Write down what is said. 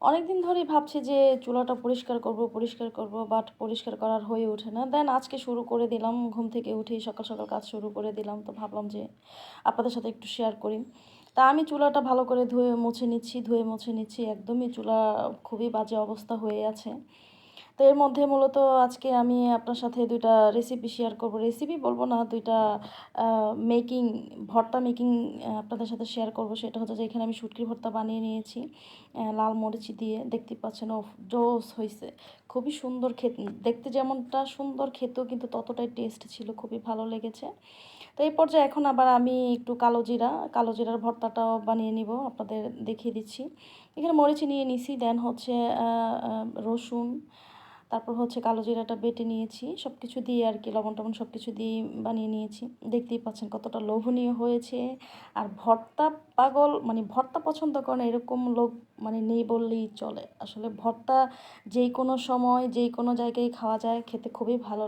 অনেক দিন ধরেই ভাবছি যে চুলাটা পরিষ্কার করব, বাট পরিষ্কার করার হয়ে ওঠে না। দেন আজকে শুরু করে দিলাম, ঘুম থেকে উঠেই সকাল সকাল কাজ শুরু করে দিলাম। তো ভাবলাম যে আপনাদের সাথে একটু শেয়ার করি। তা আমি চুলাটা ভালো করে ধুয়ে মুছে নিচ্ছি। একদমই চুলা খুবই বাজে অবস্থা হয়ে আছে। তো এর মধ্যে মূলত আজকে আমি আপনার সাথে ২ টা রেসিপি শেয়ার করব। রেসিপি বলব না, ২ টা আ মেকিং ভর্তা মেকিং আপনাদের সাথে শেয়ার করব। সেটা হচ্ছে যে এখানে আমি শুটকির ভর্তা বানিয়ে নিয়েছি লাল মরিচ দিয়ে। দেখতেই পাচ্ছেন, ওফ! জোস হইছে। খুবই সুন্দর দেখতে যেমনটা সুন্দর, খেতেও কিন্তু ততটাই টেস্ট ছিল। খুবই ভালো লেগেছে। তো এই পর্যায়ে এখন আবার আমি একটু কালো জিরার ভর্তাটাও বানিয়ে নিব। আপনাদের দেখিয়ে দিচ্ছি। এখানে মরিচ নিয়ে নিছি, দেন হচ্ছে আ আ রসুন, তারপর হচ্ছে কালো জিরাটা বেটে নিয়েছি। সব কিছু দিয়ে আরকি লবণ-টবণ সব কিছু দিয়ে বানিয়ে নিয়েছি। দেখতেই পাচ্ছেন কতটা লোভনীয় হয়েছে। আর ভর্তা পাগল, মানে ভর্তা পছন্দ করে না এরকম লোক মানে নেই বললেই চলে। আসলে ভর্তা যেই কোনো সময়, যেই কোনো জায়গায় খাওয়া যায়, খেতে খুবই ভালো